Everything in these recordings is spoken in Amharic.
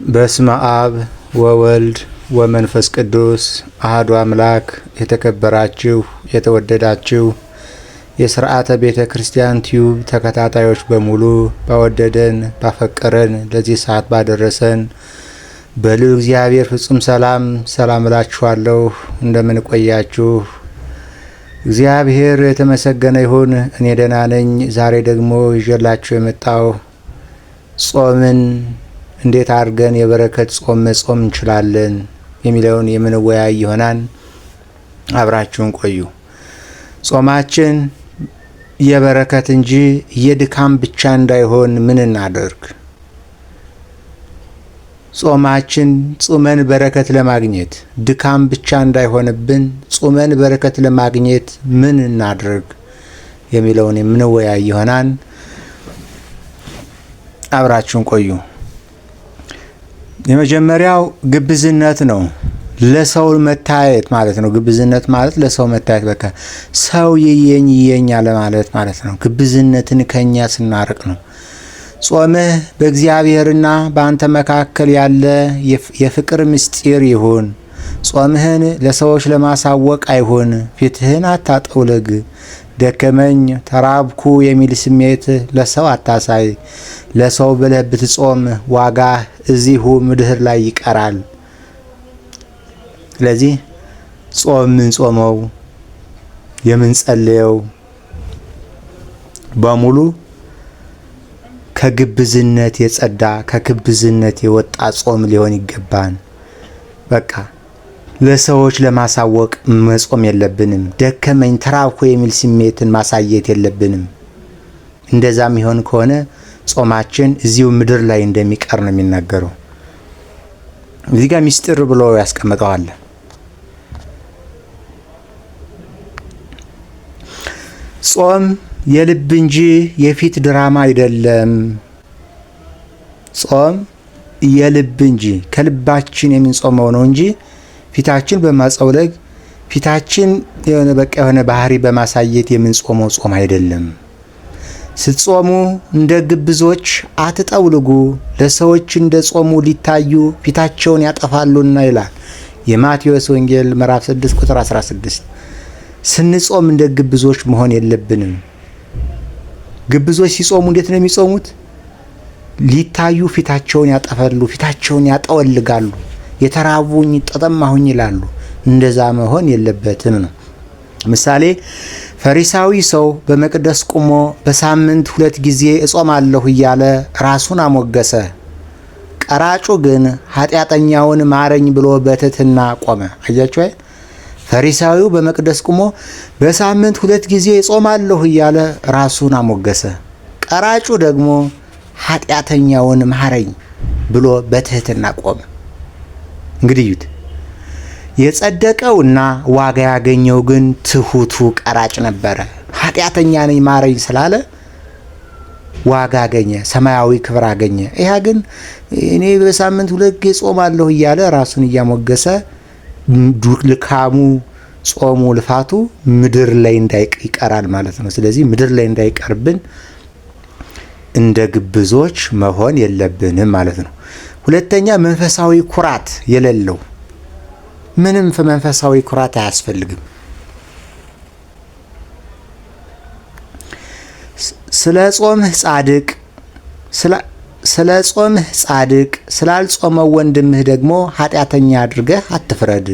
በስመ አብ ወወልድ ወመንፈስ ቅዱስ አሐዱ አምላክ። የተከበራችሁ የተወደዳችሁ የሥርዓተ ቤተ ክርስቲያን ቲዩብ ተከታታዮች በሙሉ ባወደደን ባፈቀረን ለዚህ ሰዓት ባደረሰን በልዑል እግዚአብሔር ፍጹም ሰላም እላችኋለሁ። እንደምን ቆያችሁ? እግዚአብሔር የተመሰገነ ይሁን። እኔ ደህና ነኝ። ዛሬ ደግሞ ይዤላችሁ የመጣው ጾምን እንዴት አድርገን የበረከት ጾም መጾም እንችላለን የሚለውን የምንወያይ ይሆናል። አብራችሁን ቆዩ። ጾማችን የበረከት እንጂ የድካም ብቻ እንዳይሆን ምን እናደርግ? ጾማችን ጾመን በረከት ለማግኘት ድካም ብቻ እንዳይሆንብን ጾመን በረከት ለማግኘት ምን እናድርግ የሚለውን የምንወያይ ይሆናል። አብራችሁን ቆዩ። የመጀመሪያው ግብዝነት ነው። ለሰው መታየት ማለት ነው። ግብዝነት ማለት ለሰው መታየት፣ በቃ ሰው ይየኝ አለ ማለት ነው። ግብዝነትን ከኛ ስናርቅ ነው። ጾምህ በእግዚአብሔርና በአንተ መካከል ያለ የፍቅር ምስጢር ይሁን። ጾምህን ለሰዎች ለማሳወቅ አይሁን። ፊትህን አታጠውልግ። ደከመኝ ተራብኩ የሚል ስሜት ለሰው አታሳይ። ለሰው ብለህ ብትጾም ዋጋህ እዚሁ ምድር ላይ ይቀራል። ስለዚህ ጾመው የምንጸልየው በሙሉ ከግብዝነት የጸዳ ከግብዝነት የወጣ ጾም ሊሆን ይገባን። በቃ ለሰዎች ለማሳወቅ መጾም የለብንም። ደከመኝ ተራብኩ የሚል ስሜትን ማሳየት የለብንም። እንደዛም ይሆን ከሆነ ጾማችን እዚሁ ምድር ላይ እንደሚቀር ነው የሚናገረው። እዚህ ጋር ሚስጥር ብሎ ያስቀምጠዋል። ጾም የልብ እንጂ የፊት ድራማ አይደለም። ጾም የልብ እንጂ ከልባችን የምንጾመው ነው እንጂ ፊታችን በማጸውለግ ፊታችን የሆነ ባህሪ በማሳየት የምንጾመው ጾም አይደለም። ስትጾሙ እንደ ግብዞች አትጠውልጉ፣ ለሰዎች እንደ ጾሙ ሊታዩ ፊታቸውን ያጠፋሉና ይላል የማቴዎስ ወንጌል ምዕራፍ 6 ቁጥር 16። ስንጾም እንደ ግብዞች መሆን የለብንም። ግብዞች ሲጾሙ እንዴት ነው የሚጾሙት? ሊታዩ ፊታቸውን ያጠፋሉ፣ ፊታቸውን ያጠወልጋሉ፣ የተራቡኝ ተጠማሁኝ ይላሉ። እንደዛ መሆን የለበትም ነው። ምሳሌ ፈሪሳዊ ሰው በመቅደስ ቆሞ በሳምንት 2 ጊዜ እጾማለሁ እያለ ራሱን አሞገሰ። ቀራጩ ግን ኃጢአተኛውን ማረኝ ብሎ በትህትና ቆመ። አያችሁ? ፈሪሳዊው በመቅደስ ቆሞ በሳምንት 2 ጊዜ እጾማለሁ እያለ ራሱን አሞገሰ። ቀራጩ ደግሞ ኃጢአተኛውን ማረኝ ብሎ በትህትና ቆመ። እንግዲህ እዩት። የጸደቀውና ዋጋ ያገኘው ግን ትሁቱ ቀራጭ ነበረ። ኃጢአተኛ ነኝ ማረኝ ስላለ ዋጋ አገኘ፣ ሰማያዊ ክብር አገኘ። ይሄ ግን እኔ በሳምንት 2 ጊዜ ጾማለሁ እያለ ራሱን እያሞገሰ ልካሙ ጾሙ ልፋቱ ምድር ላይ ይቀራል ማለት ነው። ስለዚህ ምድር ላይ እንዳይቀርብን እንደ ግብዞች መሆን የለብንም ማለት ነው። ሁለተኛ መንፈሳዊ ኩራት የሌለው። ምንም መንፈሳዊ ኩራት አያስፈልግም። ስለ ጾምህ ጻድቅ ስላልጾመው ወንድምህ ደግሞ ኃጢአተኛ አድርገህ አትፍረድ።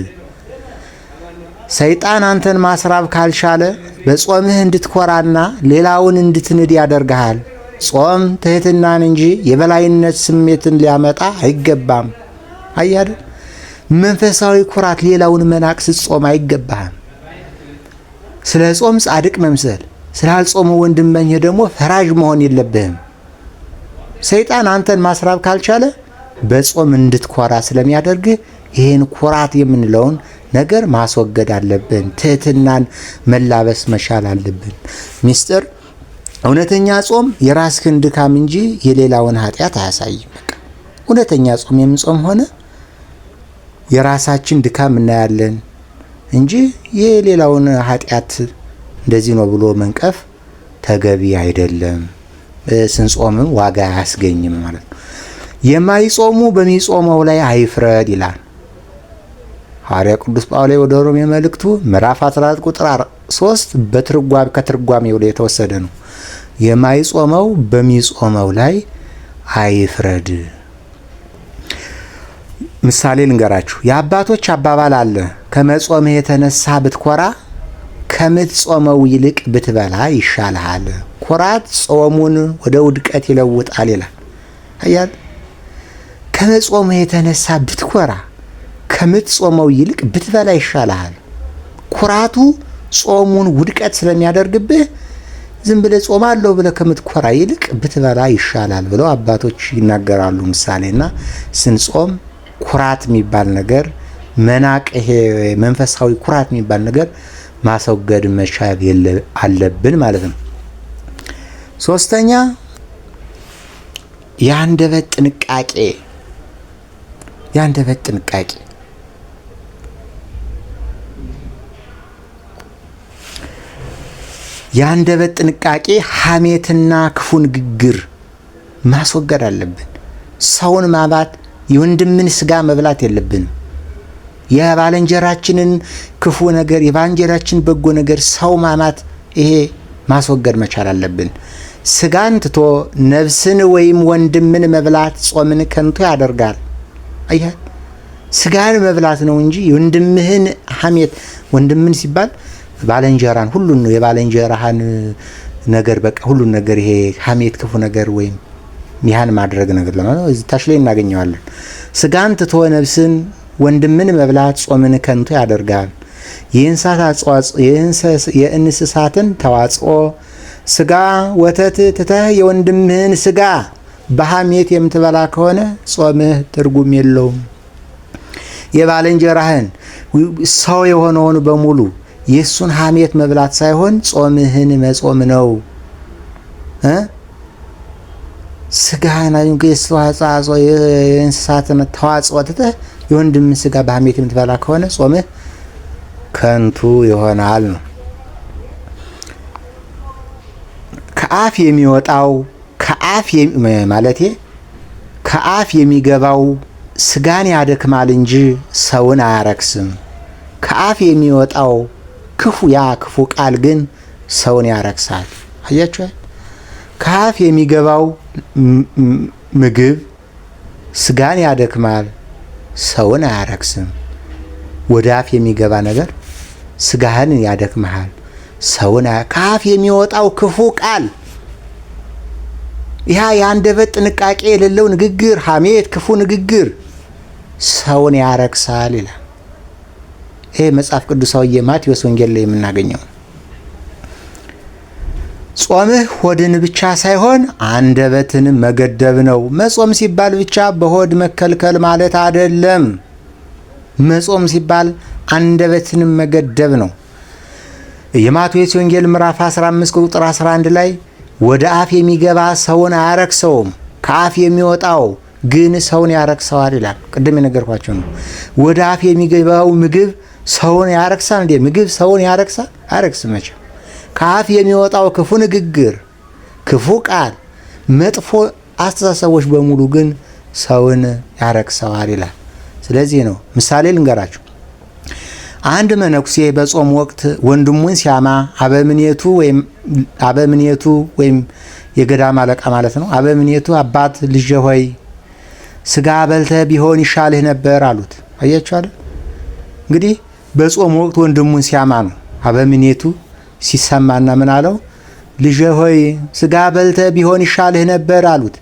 ሰይጣን አንተን ማስራብ ካልቻለ በጾምህ እንድትኮራና ሌላውን እንድትንድ ያደርግሃል። ጾም ትህትናን እንጂ የበላይነት ስሜትን ሊያመጣ አይገባም። አያደ መንፈሳዊ ኩራት ሌላውን መናቅ ስትጾም አይገባህም። ስለ ጾም ጻድቅ መምሰል፣ ስላልጾመ ወንድምህ ደግሞ ፈራጅ መሆን የለብህም። ሰይጣን አንተን ማስራብ ካልቻለ በጾም እንድትኮራ ስለሚያደርግህ ይህን ኩራት የምንለውን ነገር ማስወገድ አለብን። ትህትናን መላበስ መቻል አለብን። ሚስጥር እውነተኛ ጾም የራስህን ድካም እንጂ የሌላውን ኃጢአት አያሳይም። እውነተኛ ጾም የምንጾም ሆነ የራሳችን ድካም እናያለን እንጂ የሌላውን ኃጢአት እንደዚህ ነው ብሎ መንቀፍ ተገቢ አይደለም። ስንጾምም ዋጋ አያስገኝም ማለት ነው። የማይጾሙ በሚጾመው ላይ አይፍረድ ይላል ሐዋርያ ቅዱስ ጳውሎስ ወደ ሮሜ መልእክቱ ምዕራፍ 14 ቁጥር 3 ከትርጓሜው ላይ የተወሰደ ነው። የማይጾመው በሚጾመው ላይ አይፍረድ። ምሳሌ ልንገራችሁ። የአባቶች አባባል አለ፣ ከመጾምህ የተነሳ ብትኮራ ከምትጾመው ይልቅ ብትበላ ይሻልሃል። ኩራት ጾሙን ወደ ውድቀት ይለውጣል ይላል። አያል ከመጾምህ የተነሳ ብትኮራ ከምትጾመው ይልቅ ብትበላ ይሻልሃል። ኩራቱ ጾሙን ውድቀት ስለሚያደርግብህ ዝም ብለህ ጾማለሁ ብለህ ከምትኮራ ይልቅ ብትበላ ይሻላል ብለው አባቶች ይናገራሉ። ምሳሌና ስንጾም ኩራት የሚባል ነገር መናቅ፣ ይሄ መንፈሳዊ ኩራት የሚባል ነገር ማስወገድ መቻል አለብን ማለት ነው። ሶስተኛ የአንደበት ጥንቃቄ። የአንደበት ጥንቃቄ የአንደበት ጥንቃቄ ሐሜትና ክፉ ንግግር ማስወገድ አለብን። ሰውን ማባት፣ የወንድምን ስጋ መብላት የለብንም። የባልንጀራችንን ክፉ ነገር፣ የባልንጀራችን በጎ ነገር ሰው ማማት፣ ይሄ ማስወገድ መቻል አለብን። ስጋን ትቶ ነፍስን ወይም ወንድምን መብላት ጾምን ከንቱ ያደርጋል። አያል ስጋን መብላት ነው እንጂ የወንድምህን ሐሜት፣ ወንድምን ሲባል ባልንጀራን ሁሉን ነው፣ የባልንጀራህን ነገር በቃ ሁሉን ነገር፣ ይሄ ሐሜት ክፉ ነገር ወይም ያን ማድረግ ነገር ለማለት እዚህ ታች ላይ እናገኘዋለን። ስጋን ትቶ ነፍስን ወንድምን መብላት ጾምን ከንቱ ያደርጋል። የእንስሳትን ተዋጽኦ ስጋ ወተት ትተህ የወንድምህን ስጋ በሐሜት የምትበላ ከሆነ ጾምህ ትርጉም የለውም። የባልንጀራህን ሰው የሆነውን በሙሉ የሱን ሐሜት መብላት ሳይሆን ጾምህን መጾም ነው። ስጋህን የእንስሳትን ተዋጽኦ ትተህ የወንድምህን ስጋ በሐሜት የምትበላ ከሆነ ጾምህ ከንቱ ይሆናል ነው። ከአፍ የሚወጣው ከአፍ የሚገባው ስጋን ያደክማል እንጂ ሰውን አያረክስም። ከአፍ የሚወጣው ክፉ ቃል ግን ሰውን ያረክሳል። አያችሁ፣ ከአፍ የሚገባው ምግብ ስጋን ያደክማል፣ ሰውን አያረክስም። ወደ አፍ የሚገባ ነገር ስጋህን ያደክመሃል፣ ሰውን ከአፍ የሚወጣው ክፉ ቃል፣ ያ የአንደበት ጥንቃቄ የሌለው ንግግር፣ ሐሜት፣ ክፉ ንግግር ሰውን ያረክሳል ይላል። ይሄ መጽሐፍ ቅዱሳዊ የማቴዎስ ወንጌል ላይ የምናገኘው። ጾምህ ሆድን ብቻ ሳይሆን አንደበትን መገደብ ነው። መጾም ሲባል ብቻ በሆድ መከልከል ማለት አይደለም። መጾም ሲባል አንደበትን መገደብ ነው። የማቴዎስ ወንጌል ምዕራፍ 15 ቁጥር 11 ላይ ወደ አፍ የሚገባ ሰውን አያረክሰውም፣ ከአፍ የሚወጣው ግን ሰውን ያረክሰዋል ይላል። ቅድም የነገርኳቸው ነው። ወደ አፍ የሚገባው ምግብ ሰውን ያረክሳል እንዴ? ምግብ ሰውን ያረክሳል? አያረክስም መቼም። ከአፍ የሚወጣው ክፉ ንግግር፣ ክፉ ቃል፣ መጥፎ አስተሳሰቦች በሙሉ ግን ሰውን ያረክሰዋል ይላል። ስለዚህ ነው ምሳሌ ልንገራችሁ። አንድ መነኩሴ በጾም ወቅት ወንድሙን ሲያማ አበምኔቱ ወይም የገዳም አለቃ ማለት ነው። አበምኔቱ አባት ልጄ ሆይ ስጋ በልተህ ቢሆን ይሻልህ ነበር አሉት። አያችሁ አይደል? እንግዲህ በጾም ወቅት ወንድሙን ሲያማ ነው። አበምኔቱ ሲሰማና ምን አለው? ልጄ ሆይ ስጋ በልተህ ቢሆን ይሻልህ ነበር አሉት።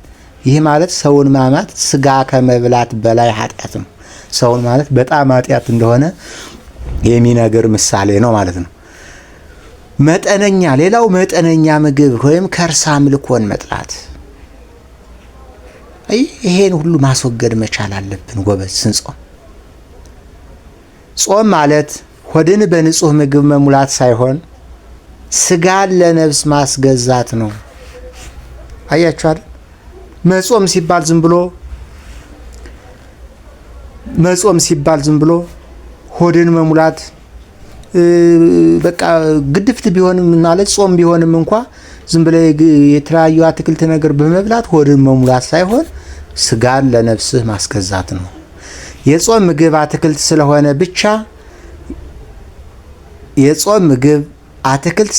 ይህ ማለት ሰውን ማማት ስጋ ከመብላት በላይ ኃጢአት ነው። ሰውን ማለት በጣም ኃጢአት እንደሆነ የሚነገር ምሳሌ ነው ማለት ነው። ሌላው መጠነኛ ምግብ ወይም ከርሳ አምልኮን መጥላት፣ ይሄን ሁሉ ማስወገድ መቻል አለብን ጎበዝ ስንጾም። ጾም ማለት ሆድን በንጹህ ምግብ መሙላት ሳይሆን ስጋን ለነፍስ ማስገዛት ነው። አያችሁ አይደል? መጾም ሲባል ዝም ብሎ ሆድን መሙላት በቃ ግድፍት ቢሆንም ማለት ጾም ቢሆንም እንኳ ዝም ብለ የተለያዩ አትክልት ነገር በመብላት ሆድን መሙላት ሳይሆን ስጋን ለነፍስህ ማስገዛት ነው። የጾም ምግብ አትክልት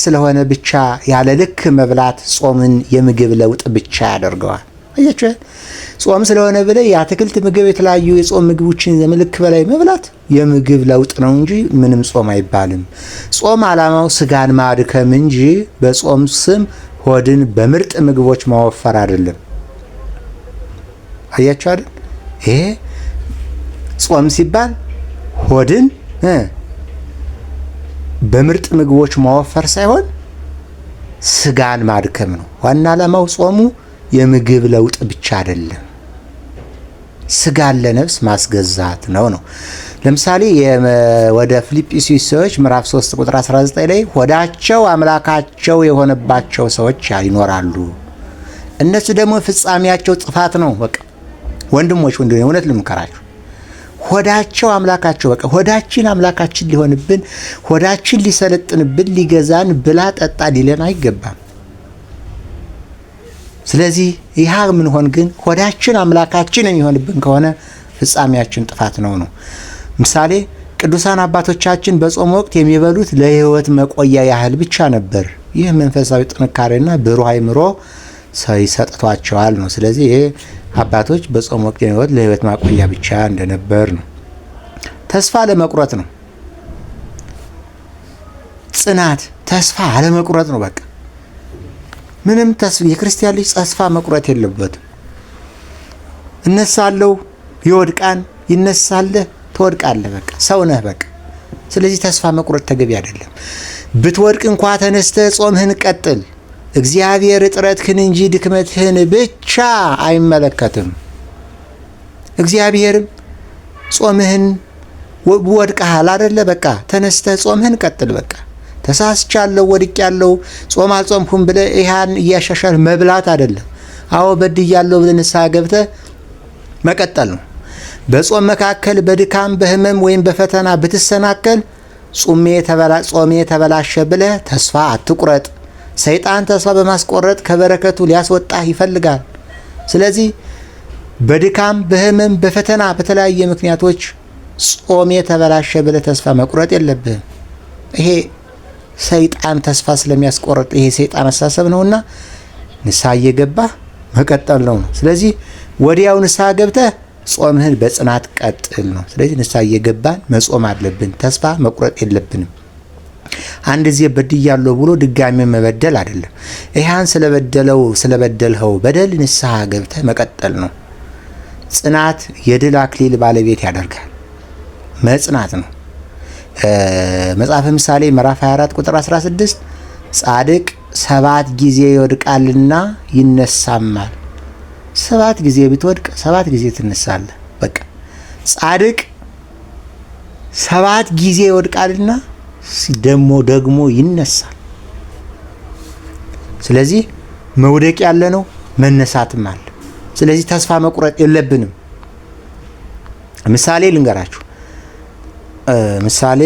ስለሆነ ብቻ ያለ ልክ መብላት ጾምን የምግብ ለውጥ ብቻ ያደርገዋል። አያችሁ፣ ጾም ስለሆነ ብለህ የአትክልት ምግብ የተለያዩ የጾም ምግቦችን ልክ በላይ መብላት የምግብ ለውጥ ነው እንጂ ምንም ጾም አይባልም። ጾም ዓላማው ስጋን ማድከም እንጂ በጾም ስም ሆድን በምርጥ ምግቦች ማወፈር አይደለም። አያችሁ አይደል? ይሄ ጾም ሲባል ሆድን በምርጥ ምግቦች ማወፈር ሳይሆን ስጋን ማድከም ነው ዋና ዓላማው። ጾሙ የምግብ ለውጥ ብቻ አይደለም፣ ስጋን ለነፍስ ማስገዛት ነው። ለምሳሌ ወደ ፊልጵስዩስ ሰዎች ምዕራፍ 3 ቁጥር 19 ላይ ሆዳቸው አምላካቸው የሆነባቸው ሰዎች ይኖራሉ፣ እነሱ ደግሞ ፍጻሜያቸው ጥፋት ነው። በቃ ወንድሞች እውነት ልምከራችሁ፣ ሆዳቸው አምላካቸው፣ በቃ ሆዳችን አምላካችን ሊሆንብን፣ ሆዳችን ሊሰለጥንብን፣ ሊገዛን፣ ብላ ጠጣ ሊለን አይገባም። ስለዚህ ይህ ምን ሆን ግን ሆዳችን አምላካችን የሚሆንብን ከሆነ ፍጻሜያችን ጥፋት ነው። ምሳሌ ቅዱሳን አባቶቻችን በጾም ወቅት የሚበሉት ለሕይወት መቆያ ያህል ብቻ ነበር። ይህ መንፈሳዊ ጥንካሬና ብሩህ አእምሮ ይሰጥቷቸዋል ነው። ስለዚህ ይህ አባቶች በጾም ወቅት የሚበሉት ለሕይወት ማቆያ ብቻ እንደነበር ነው። ተስፋ አለመቁረጥ ነው። ጽናት፣ ተስፋ አለመቁረጥ ነው። በቃ ምንም የክርስቲያን ልጅ ተስፋ መቁረጥ የለበትም። እነሳለሁ፣ ይወድቃል፣ ይነሳለህ፣ ትወድቃለህ። በቃ ሰው ነህ። በቃ ስለዚህ ተስፋ መቁረጥ ተገቢ አይደለም። ብትወድቅ እንኳ ተነስተህ ጾምህን ቀጥል። እግዚአብሔር ጥረትህን እንጂ ድክመትህን ብቻ አይመለከትም። እግዚአብሔርም ጾምህን ወድቀሃል አይደለ? በቃ ተነስተህ ጾምህን ቀጥል። በቃ ተሳስቻለሁ፣ ወድቄያለሁ፣ ጾም አልጾምኩም ብለህ ይሄን እያሻሻል መብላት አይደለም። አዎ በድያለሁ ብለህ ንስሐ ገብተህ መቀጠል ነው። በጾም መካከል በድካም በህመም ወይም በፈተና ብትሰናከል ጾሜ ተበላሸ ብለህ ተስፋ አትቁረጥ። ሰይጣን ተስፋ በማስቆረጥ ከበረከቱ ሊያስወጣህ ይፈልጋል። ስለዚህ በድካም በህመም በፈተና በተለያየ ምክንያቶች ጾሜ ተበላሸ ብለህ ተስፋ መቁረጥ የለብህም። ይሄ ሰይጣን ተስፋ ስለሚያስቆርጥ ይሄ ሰይጣን አስተሳሰብ ነውና ንስሐ እየገባህ መቀጠል ነው። ስለዚህ ወዲያው ንስሐ ገብተህ ጾምህን በጽናት ቀጥል ነው። ስለዚህ ንስሐ እየገባን መጾም አለብን። ተስፋ መቁረጥ የለብንም። አንድ ጊዜ በድያለሁ ብሎ ድጋሚ መበደል አይደለም። ይሄን ስለበደልኸው በደል ንስሐ ገብተህ መቀጠል ነው። ጽናት የድል አክሊል ባለቤት ያደርጋል። መጽናት ነው። መጽሐፈ ምሳሌ ምዕራፍ 24 ቁጥር 16 ጻድቅ 7 ጊዜ ይወድቃልና ይነሳማል። 7 ጊዜ ብትወድቅ 7 ጊዜ ትነሳለህ። በቃ ጻድቅ 7 ጊዜ ይወድቃልና ደግሞ ይነሳል። ስለዚህ መውደቅ ያለ ነው፣ መነሳትም አለ። ስለዚህ ተስፋ መቁረጥ የለብንም። ምሳሌ ልንገራችሁ። ምሳሌ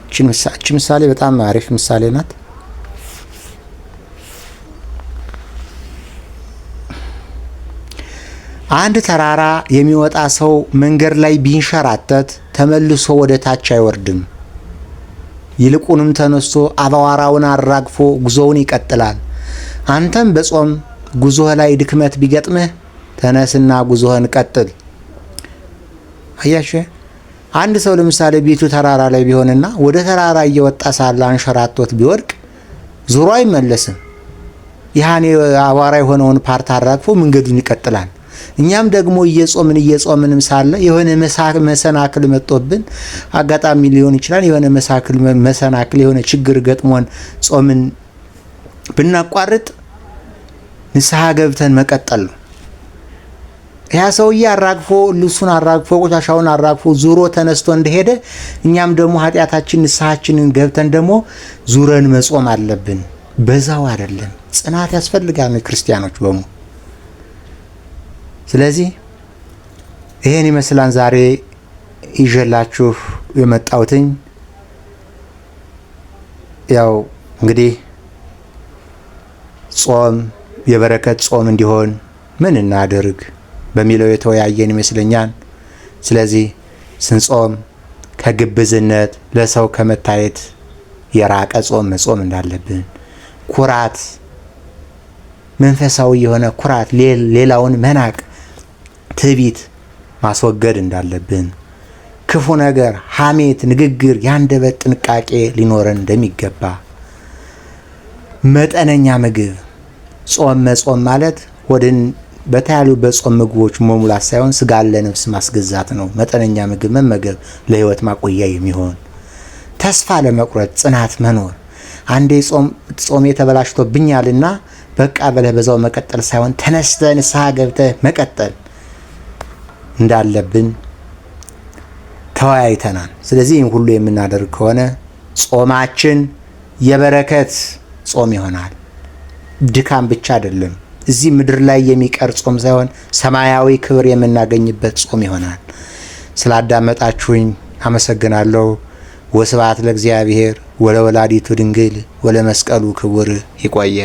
እቺ ምሳሌ በጣም አሪፍ ምሳሌ ናት። አንድ ተራራ የሚወጣ ሰው መንገድ ላይ ቢንሸራተት ተመልሶ ወደ ታች አይወርድም። ይልቁንም ተነስቶ አቧራውን አራግፎ ጉዞውን ይቀጥላል። አንተም በጾም ጉዞህ ላይ ድክመት ቢገጥምህ ተነስና ጉዞህን ቀጥል። አያችሁ፣ አንድ ሰው ለምሳሌ ቤቱ ተራራ ላይ ቢሆንና ወደ ተራራ እየወጣ ሳለ አንሸራቶት ቢወድቅ ዙሮ አይመለስም። ያኔ አቧራ የሆነውን ፓርት አራግፎ መንገዱን ይቀጥላል። እኛም ደግሞ እየጾምንም ሳለ የሆነ መሰናክል መጥቶብን አጋጣሚ ሊሆን ይችላል። የሆነ መሰናክል የሆነ ችግር ገጥሞን ጾምን ብናቋርጥ ንስሐ ገብተን መቀጠል ነው። ያ ሰውዬ አራግፎ ልብሱን አራግፎ ቆሻሻውን አራግፎ ዙሮ ተነስቶ እንደሄደ እኛም ደግሞ ኃጢአታችን ንስሐችንን ገብተን ደግሞ ዙረን መጾም አለብን። በዛው አይደለም፣ ጽናት ያስፈልጋል ክርስቲያኖች በሙሉ። ስለዚህ ይሄን ይመስላል ዛሬ ይዤላችሁ የመጣሁትኝ። ያው እንግዲህ ጾም የበረከት ጾም እንዲሆን ምን እናድርግ በሚለው የተወያየን ይመስለኛል። ስለዚህ ስንጾም ከግብዝነት ለሰው ከመታየት የራቀ ጾም መጾም እንዳለብን፣ ኩራት፣ መንፈሳዊ የሆነ ኩራት፣ ሌላውን መናቅ፣ ትዕቢት ማስወገድ እንዳለብን፣ ክፉ ነገር፣ ሐሜት፣ ንግግር፣ የአንደበት ጥንቃቄ ሊኖረን እንደሚገባ፣ መጠነኛ ምግብ ጾም መጾም ማለት ሆድን በተያሉ በጾም ምግቦች መሙላት ሳይሆን ስጋ ለነፍስ ማስገዛት ነው። መጠነኛ ምግብ መመገብ ለህይወት ማቆያ የሚሆን፣ ተስፋ ለመቁረጥ ጽናት መኖር። አንዴ ጾም የተበላሽቶብኛልና በቃ ብለህ በዛው መቀጠል ሳይሆን ተነስተህ ንስሐ ገብተህ መቀጠል እንዳለብን ተወያይተናል። ስለዚህ ይህን ሁሉ የምናደርግ ከሆነ ጾማችን የበረከት ጾም ይሆናል። ድካም ብቻ አይደለም፣ እዚህ ምድር ላይ የሚቀር ጾም ሳይሆን ሰማያዊ ክብር የምናገኝበት ጾም ይሆናል። ስላዳመጣችሁኝ አመሰግናለሁ። ወስብሐት ለእግዚአብሔር ወለወላዲቱ ድንግል ወለመስቀሉ ክቡር። ይቆየ።